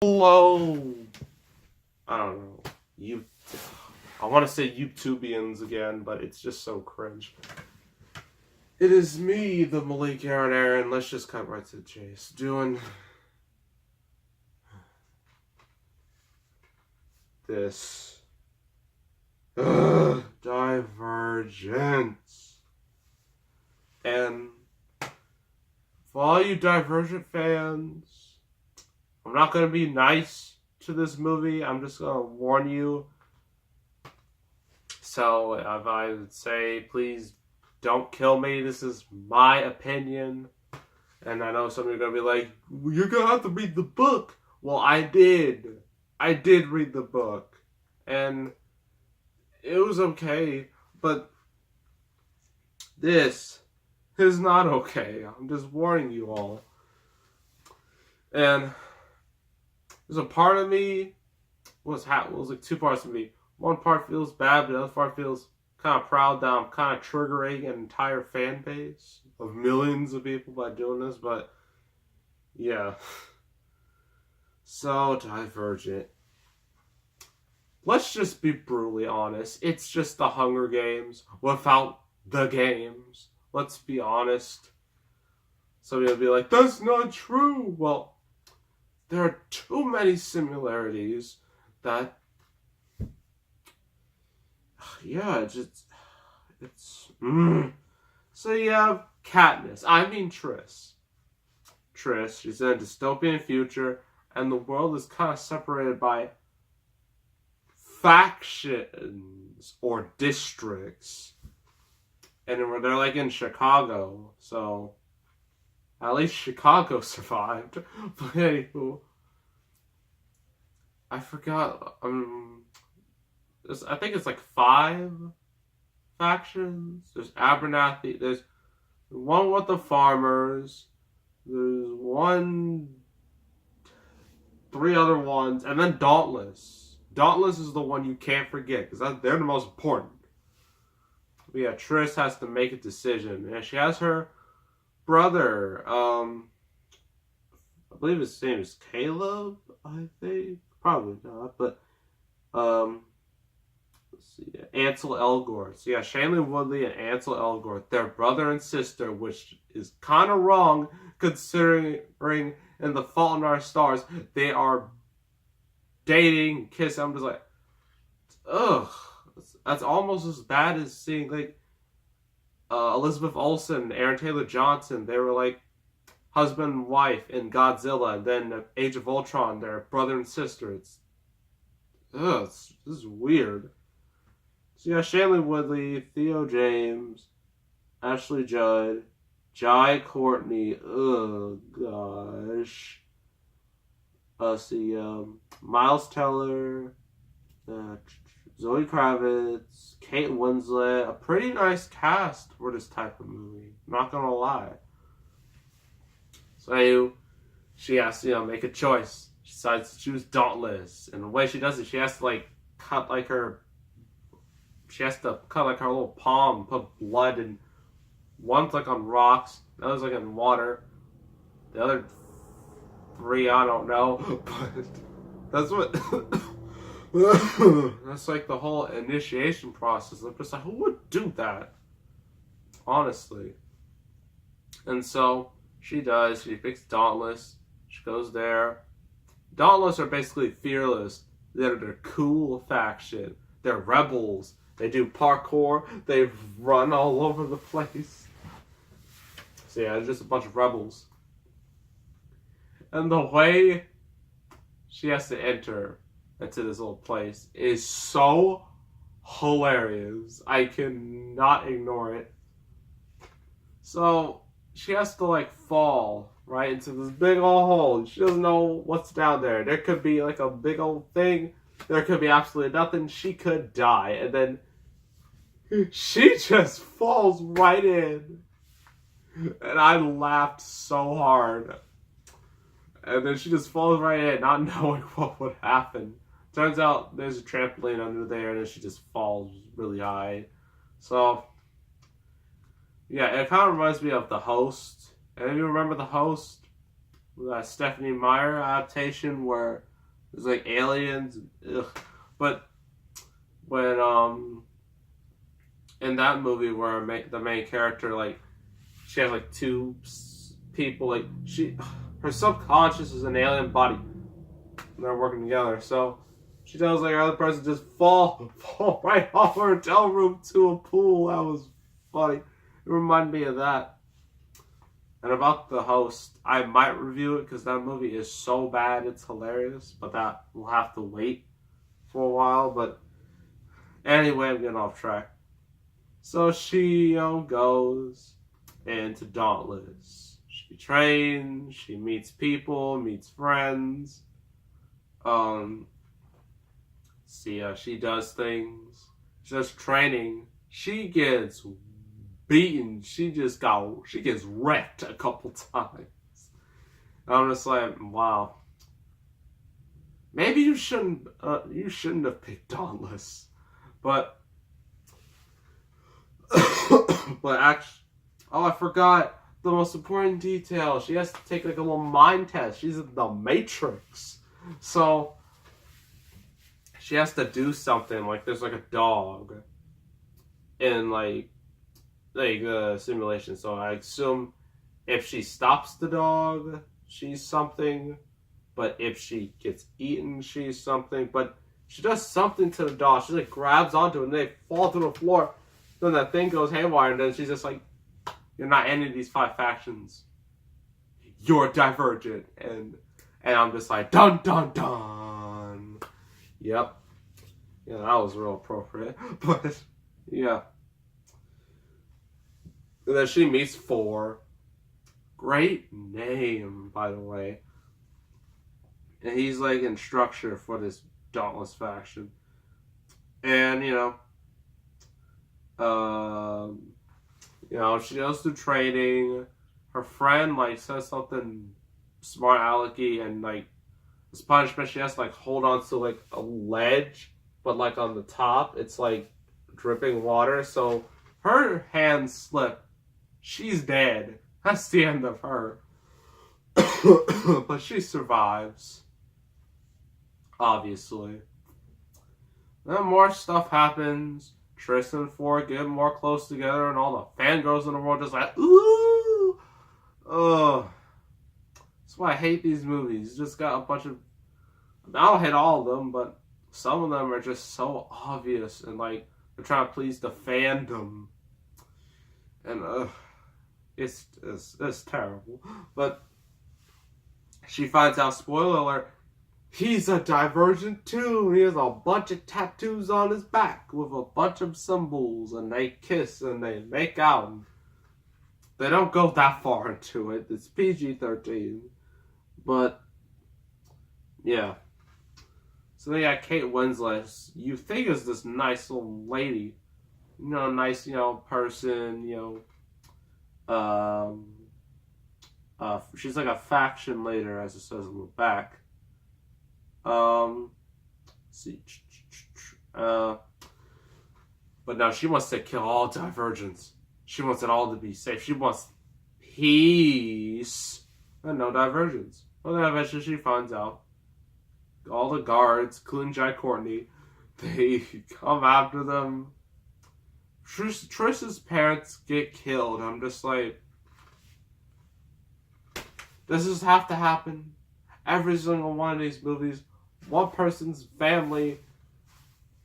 Hello. I don't know. I want to say YouTubians again, but it's just so cringe. It is me, the Malik Aaron. Let's just cut right to the chase. Doing this. Divergent. And for all you Divergent fans, I'm not going to be nice to this movie. I'm just going to warn you. So if I would say, please don't kill me. This is my opinion. And I know some of you are going to be like, you're going to have to read the book. Well, I did. I did read the book. And it was okay. But this is not okay. I'm just warning you all. And there's a part of me, was like two parts of me. One part feels bad, but the other part feels kind of proud that I'm kind of triggering an entire fan base of millions of people by doing this. But yeah, so Divergent. Let's just be brutally honest. It's just the Hunger Games without the games. Let's be honest. Somebody will be like, that's not true. Well, there are too many similarities that, yeah, it's. So you have Katniss. I mean Triss. She's in a dystopian future, and the world is kind of separated by factions or districts. And they're like in Chicago, so at least Chicago survived. But anywho, I forgot. I think it's like 5 factions. There's Abernathy. There's one with the farmers. There's 3 other ones, and then Dauntless. Dauntless is the one you can't forget because they're the most important. But yeah, Triss has to make a decision, and she has her brother. I believe his name is Caleb. I think probably not, but let's see, Ansel Elgort. So yeah, Shailene Woodley and Ansel Elgort, they're brother and sister, which is kind of wrong considering in The Fault in Our Stars they are dating, kissing. I'm just like, ugh. That's almost as bad as seeing like Elizabeth Olsen, Aaron Taylor Johnson. They were like husband and wife in Godzilla, and then Age of Ultron, they're brother and sister. This is weird. So yeah, Shailene Woodley, Theo James, Ashley Judd, Jai Courtney. Oh gosh. Miles Teller, Zoe Kravitz, Kate Winslet. A pretty nice cast for this type of movie. Not gonna lie. So she has to, make a choice. She decides to choose Dauntless, and the way she does it, she has to cut her little palm, put blood in. One's on rocks, the other's in water. The other 3, I don't know, but that's what. That's the whole initiation process. I'm just like, who would do that? Honestly. And so she does. She picks Dauntless. She goes there. Dauntless are basically fearless. They're the cool faction. They're rebels. They do parkour. They run all over the place. So yeah, it's just a bunch of rebels. And the way she has to enter into this little place is so hilarious. I cannot ignore it. So she has to fall right into this big old hole. She doesn't know what's down there. There could be a big old thing. There could be absolutely nothing. She could die. And then she just falls right in. And I laughed so hard. And then she just falls right in, not knowing what would happen. Turns out there's a trampoline under there, and then she just falls really high. So, yeah, it kind of reminds me of The Host. And if you remember The Host, Stephanie Meyer adaptation where There's like aliens. Ugh. But when in that movie where the main character, like, she has like two people, like, her subconscious is an alien body. And they're working together, so she tells like her other person just fall right off her hotel room to a pool. That was funny. It reminded me of that. And about the host, I might review it because that movie is so bad it's hilarious, but that will have to wait for a while. But anyway, I'm getting off track. So she, goes into Dauntless. She trains, she meets people, meets friends. She does things. She does training. She gets beaten. She gets wrecked a couple times. I'm just like, wow. Maybe you shouldn't have picked Dauntless, but actually, I forgot the most important detail. She has to take like a little mind test. She's in the Matrix, so she has to do something. Like there's like a dog in like the simulation. So I assume if she stops the dog, she's something. But if she gets eaten, she's something. But she does something to the dog. She like grabs onto it and they fall to the floor. Then that thing goes haywire and then she's just like, you're not any of these 5 factions. You're Divergent. And I'm just like, dun dun dun. Yep. Yeah, that was real appropriate. But yeah. And then she meets 4. Great name, by the way. And he's like instructor for this Dauntless faction. And she goes through training. Her friend like says something smart alecky, and like as punishment she has to like hold on to like a ledge, but like on the top it's like dripping water, so her hands slip. She's dead. That's the end of her. But she survives. Obviously. Then more stuff happens. Tristan and Ford get more close together, and all the fangirls in the world just like, ooh! Ugh. That's why I hate these movies. You just got a bunch of... I don't hate all of them, but some of them are just so obvious, and like, they're trying to please the fandom. And, it's terrible. But she finds out, spoiler alert, he's a Divergent too. He has a bunch of tattoos on his back with a bunch of symbols, and they kiss and they make out. They don't go that far into it. It's PG-13. But, yeah. So they got Kate Winslet. You think is this nice little lady. Nice, person, she's like a faction leader, as it says on the back. But now she wants to kill all Divergents. She wants it all to be safe. She wants peace and no Divergents. Well, then eventually she finds out. All the guards, including Jai Courtney, they come after them. Trish's parents get killed. I'm just like, does this have to happen? Every single one of these movies, one person's family.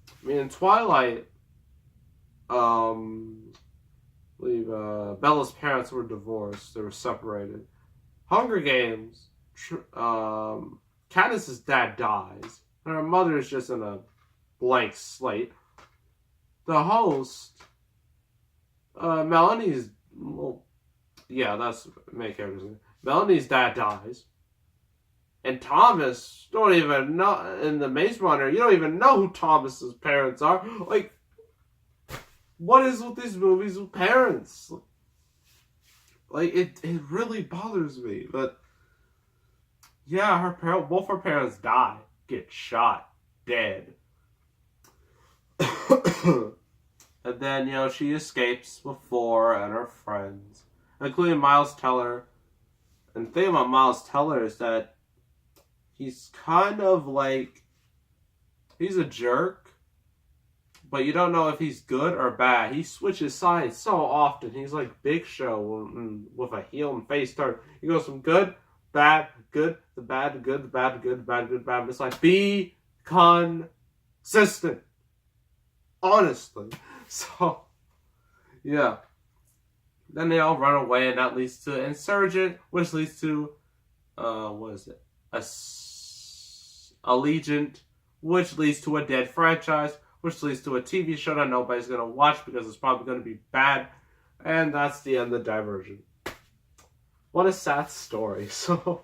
I mean, in Twilight, I believe Bella's parents were divorced. They were separated. Hunger Games, Katniss's dad dies, and her mother is just in a blank slate. The host, Melanie's, that's main character's name. Melanie's dad dies. And Thomas, don't even know, in the Maze Runner, you don't even know who Thomas's parents are. Like, what is with these movies with parents? Like, it really bothers me. But, yeah, both her parents die, get shot, dead. And then, she escapes with 4 and her friends, including Miles Teller. And the thing about Miles Teller is that he's kind of like, he's a jerk, but you don't know if he's good or bad. He switches sides so often. He's like Big Show with a heel and face turn. He goes from good, bad, good, the bad, the good, the bad, the good, the bad, the good, the bad. It's like, be consistent. Honestly. So, yeah. Then they all run away, and that leads to Insurgent, which leads to, what is it? Allegiant, which leads to a dead franchise, which leads to a TV show that nobody's going to watch because it's probably going to be bad. And that's the end of Divergent. What a sad story. So,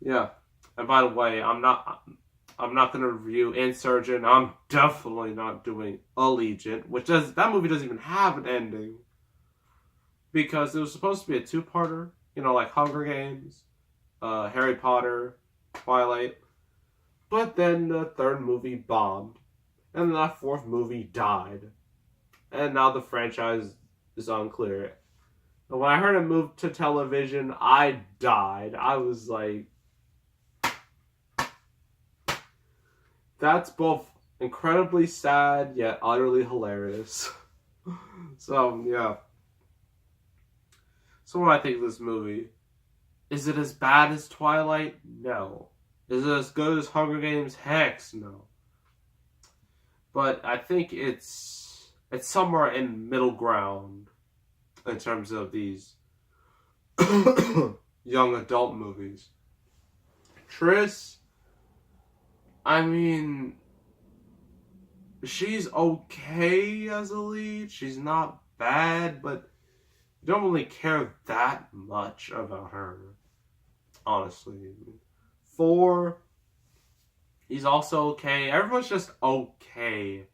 yeah. And by the way, I'm not going to review Insurgent. I'm definitely not doing Allegiant, that movie doesn't even have an ending. Because it was supposed to be a two-parter, like Hunger Games, Harry Potter, Twilight. But then the third movie bombed. And that fourth movie died. And now the franchise is unclear. And when I heard it moved to television, I died. I was like, that's both incredibly sad, yet utterly hilarious. So, yeah. So what do I think of this movie? Is it as bad as Twilight? No. Is it as good as Hunger Games? Heck no. But I think it's somewhere in middle ground in terms of these young adult movies. Triss, I mean, she's okay as a lead. She's not bad, but you don't really care that much about her, honestly. 4, he's also okay. Everyone's just okay.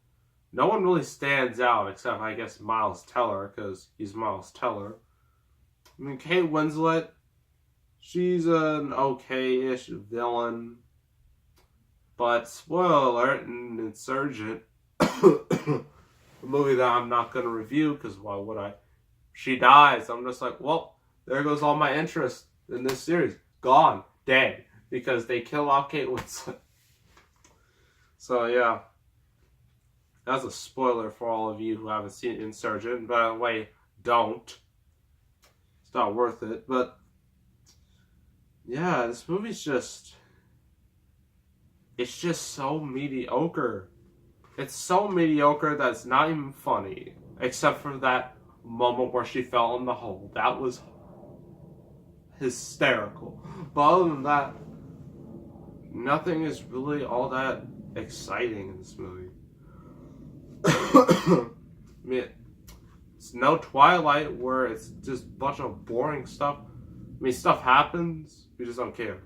No one really stands out except, I guess, Miles Teller, because he's Miles Teller. I mean, Kate Winslet, she's an okay-ish villain. But, spoiler alert, in Insurgent, a movie that I'm not going to review, because why would I? She dies. I'm just like, well, there goes all my interest in this series. Gone. Dead. Because they kill off Kate Winslet. So, yeah. That's a spoiler for all of you who haven't seen Insurgent. By the way, don't. It's not worth it. But, yeah, this movie's just... It's just so mediocre. It's so mediocre that it's not even funny. Except for that moment where she fell in the hole. That was hysterical. But other than that, nothing is really all that exciting in this movie. I mean, it's no Twilight where it's just a bunch of boring stuff. I mean, stuff happens, we just don't care.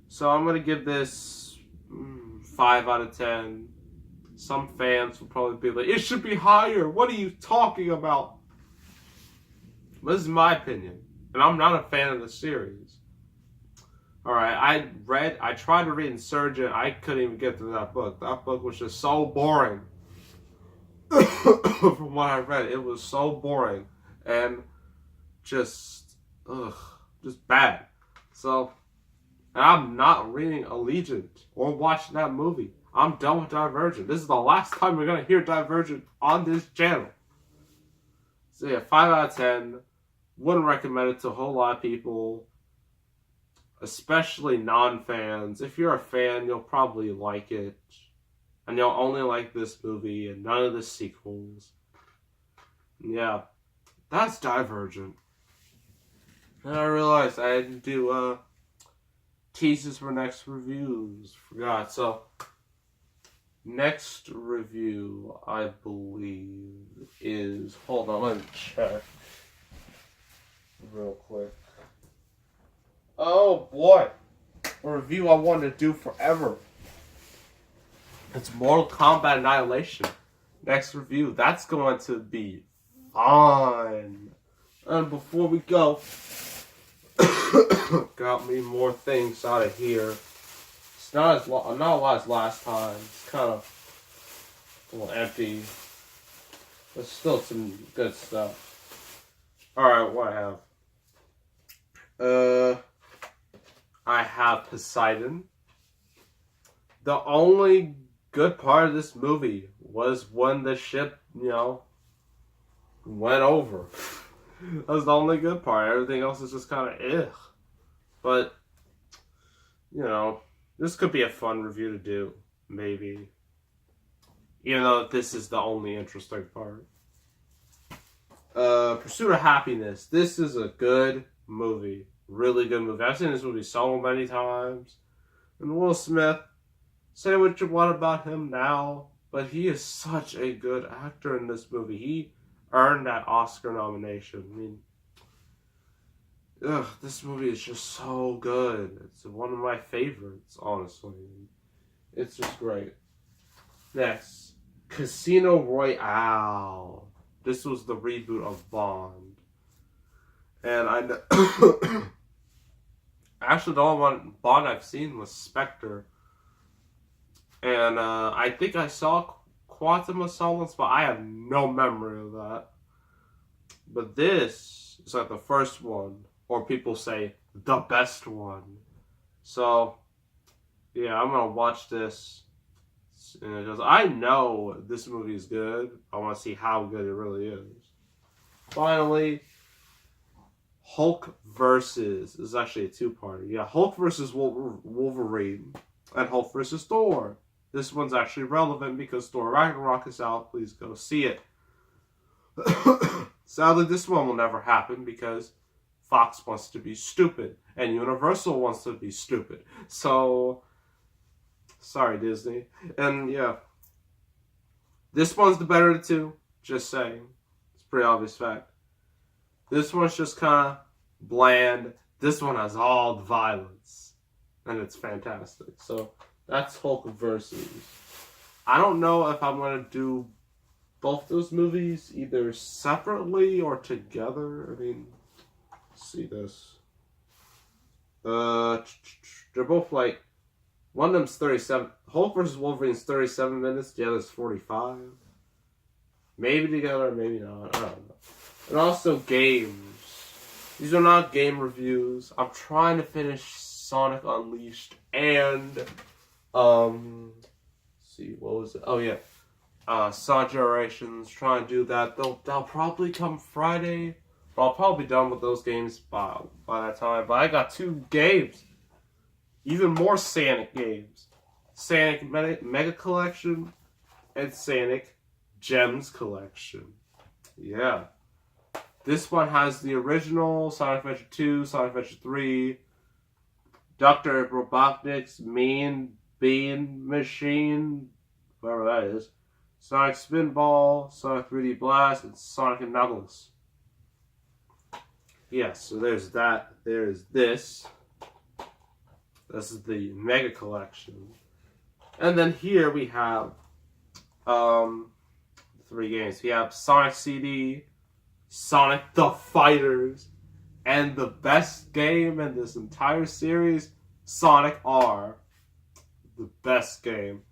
So I'm going to give this 5 out of 10. Some fans will probably be like, it should be higher. What are you talking about? This is my opinion. And I'm not a fan of the series. Alright, I tried to read Insurgent. I couldn't even get through that book. That book was just so boring. From what I read, it was so boring. And just bad. So, and I'm not reading Allegiant or watching that movie. I'm done with Divergent. This is the last time we're going to hear Divergent on this channel. So yeah, 5 out of 10. Wouldn't recommend it to a whole lot of people. Especially non-fans. If you're a fan, you'll probably like it. And you'll only like this movie and none of the sequels. Yeah. That's Divergent. And I realized I didn't do teases for next reviews. Forgot. So, next review, I believe, is... Hold on, let me check. Real quick. Oh boy. A review I wanted to do forever. It's Mortal Kombat Annihilation. Next review. That's going to be fun. And before we go, got me more things out of here. It's not a lot as last time. It's kind of a little empty. There's still some good stuff. Alright, what I have. I have Poseidon. The only good part of this movie was when the ship, went over. That was the only good part. Everything else is just kind of ugh. But, this could be a fun review to do, maybe. Even though this is the only interesting part. Pursuit of Happiness. This is a good movie. Really good movie. I've seen this movie so many times. And Will Smith, say what you want about him now, but he is such a good actor in this movie. He earned that Oscar nomination. I mean, this movie is just so good. It's one of my favorites, honestly. It's just great. Next, Casino Royale. This was the reboot of Bond. And I actually the only one Bond I've seen was Spectre. And I think I saw Quantum of Solace, but I have no memory of that. But this is like the first one, or people say the best one. So, yeah, I'm gonna watch this. Because I know this movie is good. I want to see how good it really is. Finally, Hulk versus is actually a two-parter. Yeah, Hulk versus Wolverine and Hulk versus Thor. This one's actually relevant because Thor Ragnarok is out. Please go see it. Sadly, this one will never happen because Fox wants to be stupid and Universal wants to be stupid. So, sorry, Disney. And yeah, this one's the better of the two. Just saying. It's a pretty obvious fact. This one's just kind of bland. This one has all the violence. And it's fantastic. So, that's Hulk versus. I don't know if I'm going to do both those movies either separately or together. I mean, let's see this. They're both like, one of them's 37. Hulk versus Wolverine's 37 minutes. The other's 45. Maybe together, maybe not. I don't know. And also games. These are not game reviews. I'm trying to finish Sonic Unleashed and let's see, what was it? Oh yeah. Sonic Generations. Trying to do that. They'll probably come Friday. But I'll probably be done with those games by that time. But I got 2 games. Even more Sonic games. Sonic Mega Collection and Sonic Gems Collection. Yeah. This one has the original Sonic Adventure 2, Sonic Adventure 3, Dr. Robotnik's Mean Bean Machine, whatever that is, Sonic Spinball, Sonic 3D Blast, and Sonic and Knuckles. Yeah, so there's that. There's this. This is the Mega Collection. And then here we have 3 games. We have Sonic CD, Sonic the Fighters, and the best game in this entire series, Sonic R. The best game.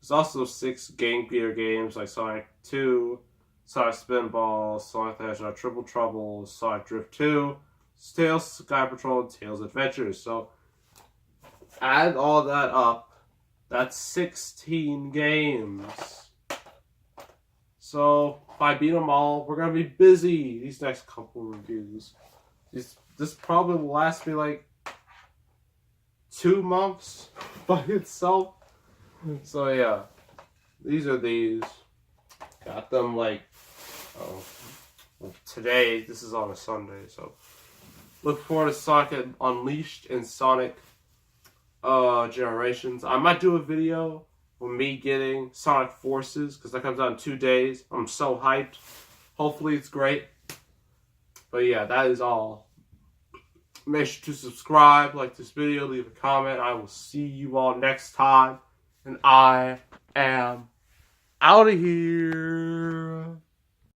There's also 6 Game Gear games like Sonic 2, Sonic Spinball, Sonic the Hedgehog Triple Trouble, Sonic Drift 2, Tails Sky Patrol, and Tails Adventures. So, add all that up, that's 16 games. So, if I beat them all, we're going to be busy these next couple reviews. This probably will last me like 2 months by itself. So yeah, these are these. Got them like, today, this is on a Sunday, so look forward to Sonic Unleashed and Sonic Generations. I might do a video with me getting Sonic Forces, because that comes out in 2 days. I'm so hyped. Hopefully it's great. But yeah, that is all. Make sure to subscribe, like this video, leave a comment. I will see you all next time. And I am out of here.